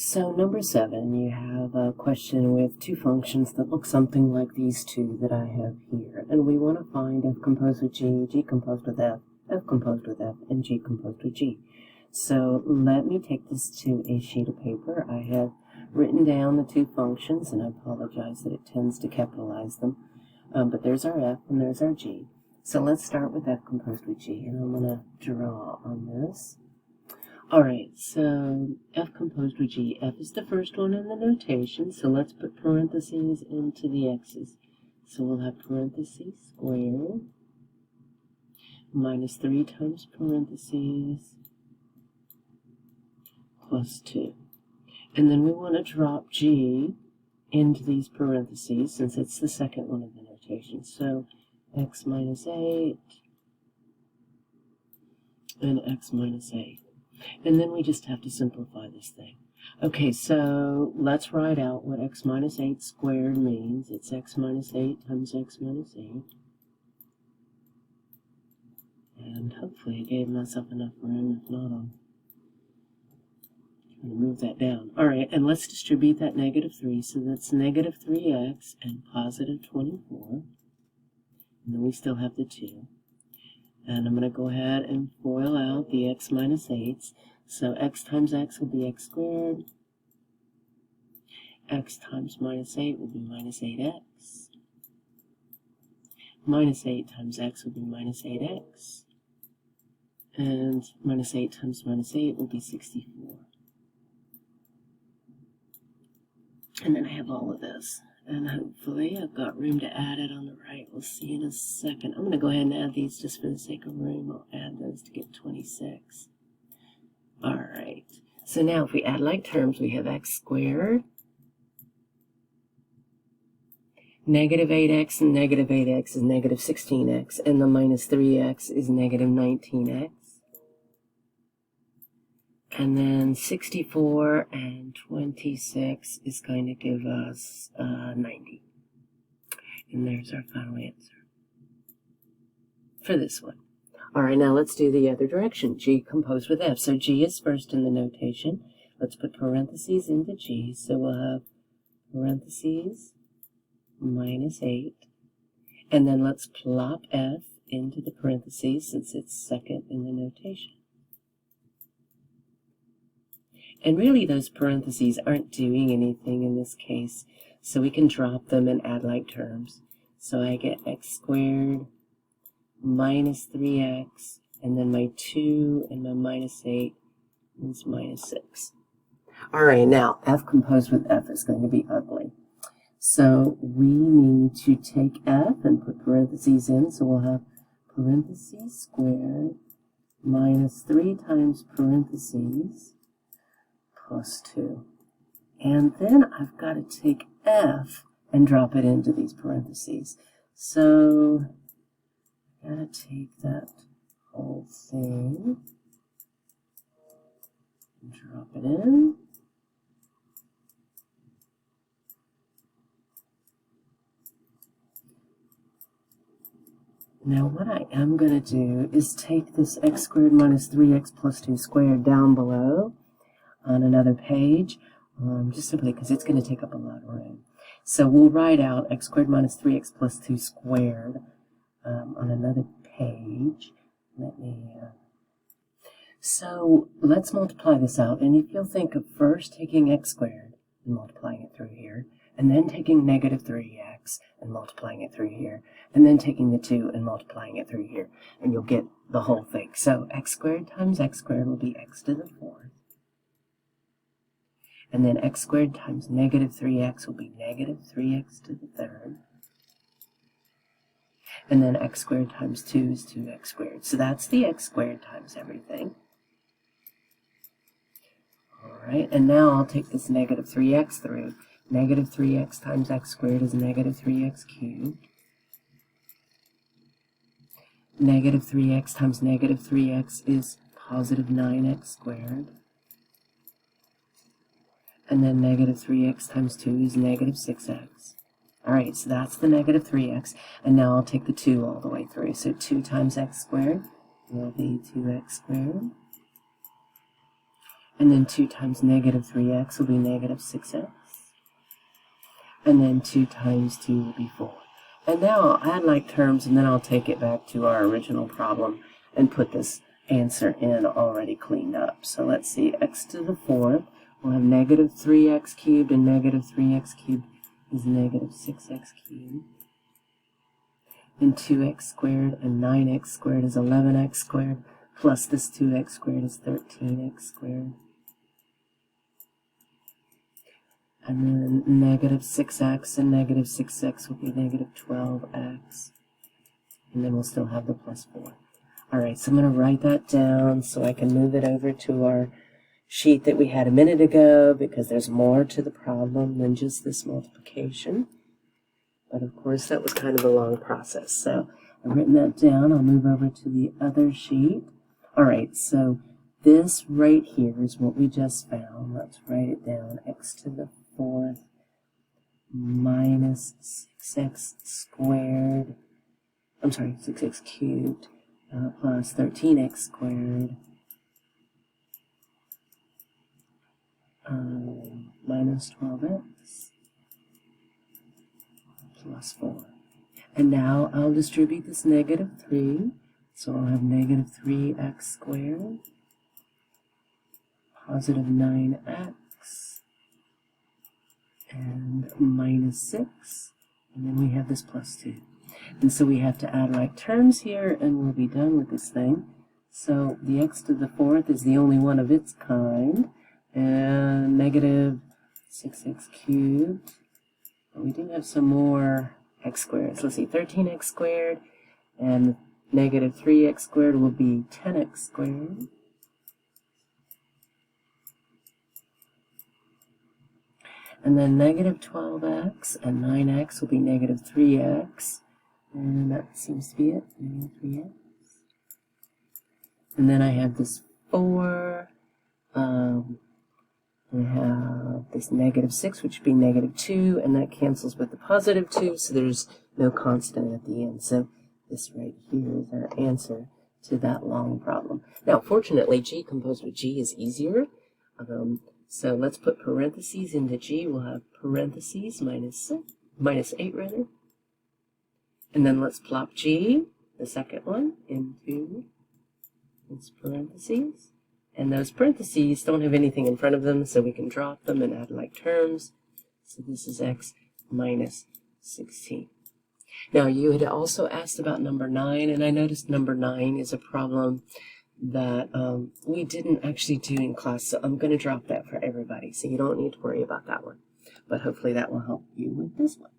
So number 7, you have a question with two functions that look something like these two that I have here. And we want to find f composed with g, g composed with f composed with f, and g composed with g. So let me take this to a sheet of paper. I have written down the two functions, and I apologize that it tends to capitalize them. But there's our f and there's our g. So let's start with f composed with g, and I'm going to draw on this. Alright, so f composed with g. F is the first one in the notation, so let's put parentheses into the x's. So we'll have parentheses squared minus 3 times parentheses plus 2. And then we want to drop g into these parentheses since it's the second one in the notation. So x minus 8 and x minus 8. And then we just have to simplify this thing. Okay, so let's write out what x minus 8 squared means. It's x minus 8 times x minus 8. And hopefully I gave myself enough room. If not, I'm trying to move that down. Alright, and let's distribute that negative 3. So that's negative 3x and positive 24. And then we still have the 2. And I'm going to go ahead and FOIL out the x minus 8's. So x times x will be x squared. X times minus 8 will be minus 8x. Minus 8 times x will be minus 8x. And minus 8 times minus 8 will be 64. And then I have all of this. And hopefully I've got room to add it on the right. We'll see in a second. I'm going to go ahead and add these just for the sake of room. I'll add those to get 26. Alright. So now if we add like terms, we have x squared, negative 8x, and negative 8x is negative 16x, and the minus 3x is negative 19x. And then 64 and 26 is going to give us 90. And there's our final answer for this one. All right, now let's do the other direction. G composed with f. So g is first in the notation. Let's put parentheses into g. So we'll have parentheses minus 8. And then let's plop f into the parentheses since it's second in the notation. And really those parentheses aren't doing anything in this case, so we can drop them and add like terms. So I get x squared minus 3x, and then my 2 and my minus 8 is minus 6. All right, now f composed with f is going to be ugly. So we need to take f and put parentheses in, so we'll have parentheses squared minus 3 times parentheses plus 2. And then I've got to take f and drop it into these parentheses. So I've got to take that whole thing and drop it in. Now what I am going to do is take this x squared minus 3x plus 2 squared down below on another page, just simply because it's going to take up a lot of room. So we'll write out x squared minus 3x plus 2 squared on another page. So let's multiply this out, and if you'll think of first taking x squared and multiplying it through here, and then taking negative 3x and multiplying it through here, and then taking the 2 and multiplying it through here, and you'll get the whole thing. So x squared times x squared will be x to the 4th. And then x squared times negative 3x will be negative 3x to the 3rd. And then x squared times 2 is 2x squared. So that's the x squared times everything. All right, and now I'll take this negative 3x through. Negative 3x times x squared is negative 3x cubed. Negative 3x times negative 3x is positive 9x squared. And then negative 3x times 2 is negative 6x. Alright, so that's the negative 3x. And now I'll take the 2 all the way through. So 2 times x squared will be 2x squared. And then 2 times negative 3x will be negative 6x. And then 2 times 2 will be 4. And now I'll add like terms, and then I'll take it back to our original problem and put this answer in already cleaned up. So let's see, x to the 4th, we'll have negative 3x cubed, and negative 3x cubed is negative 6x cubed. And 2x squared and 9x squared is 11x squared, plus this 2x squared is 13x squared. And then negative 6x and negative 6x will be negative 12x. And then we'll still have the plus 4. All right, so I'm going to write that down so I can move it over to our sheet that we had a minute ago, because there's more to the problem than just this multiplication. But of course, that was kind of a long process. So I've written that down. I'll move over to the other sheet. All right, so this right here is what we just found. Let's write it down. X to the 4th minus 6x squared. I'm sorry, 6x cubed plus 13x squared minus 12x plus 4. And now I'll distribute this negative 3. So I'll have negative 3x squared, positive 9x, and minus 6. And then we have this plus 2. And so we have to add like terms here, and we'll be done with this thing. So the x to the 4th is the only one of its kind. And negative 6x cubed. But we do have some more x squared. So let's see, 13x squared, and negative 3x squared will be 10x squared. And then negative 12x and 9x will be negative 3x. And that seems to be it, negative 3x. And then I have this 4. We have this negative 6, which would be negative 2, and that cancels with the positive 2, so there's no constant at the end. So this right here is our answer to that long problem. Now, fortunately, G composed with G is easier. So let's put parentheses into G. We'll have parentheses minus 8 rather. And then let's plop G, the second one, into its parentheses. And those parentheses don't have anything in front of them, so we can drop them and add like terms. So this is x minus 16. Now, you had also asked about number 9, and I noticed number 9 is a problem that we didn't actually do in class, so I'm going to drop that for everybody, so you don't need to worry about that one. But hopefully that will help you with this one.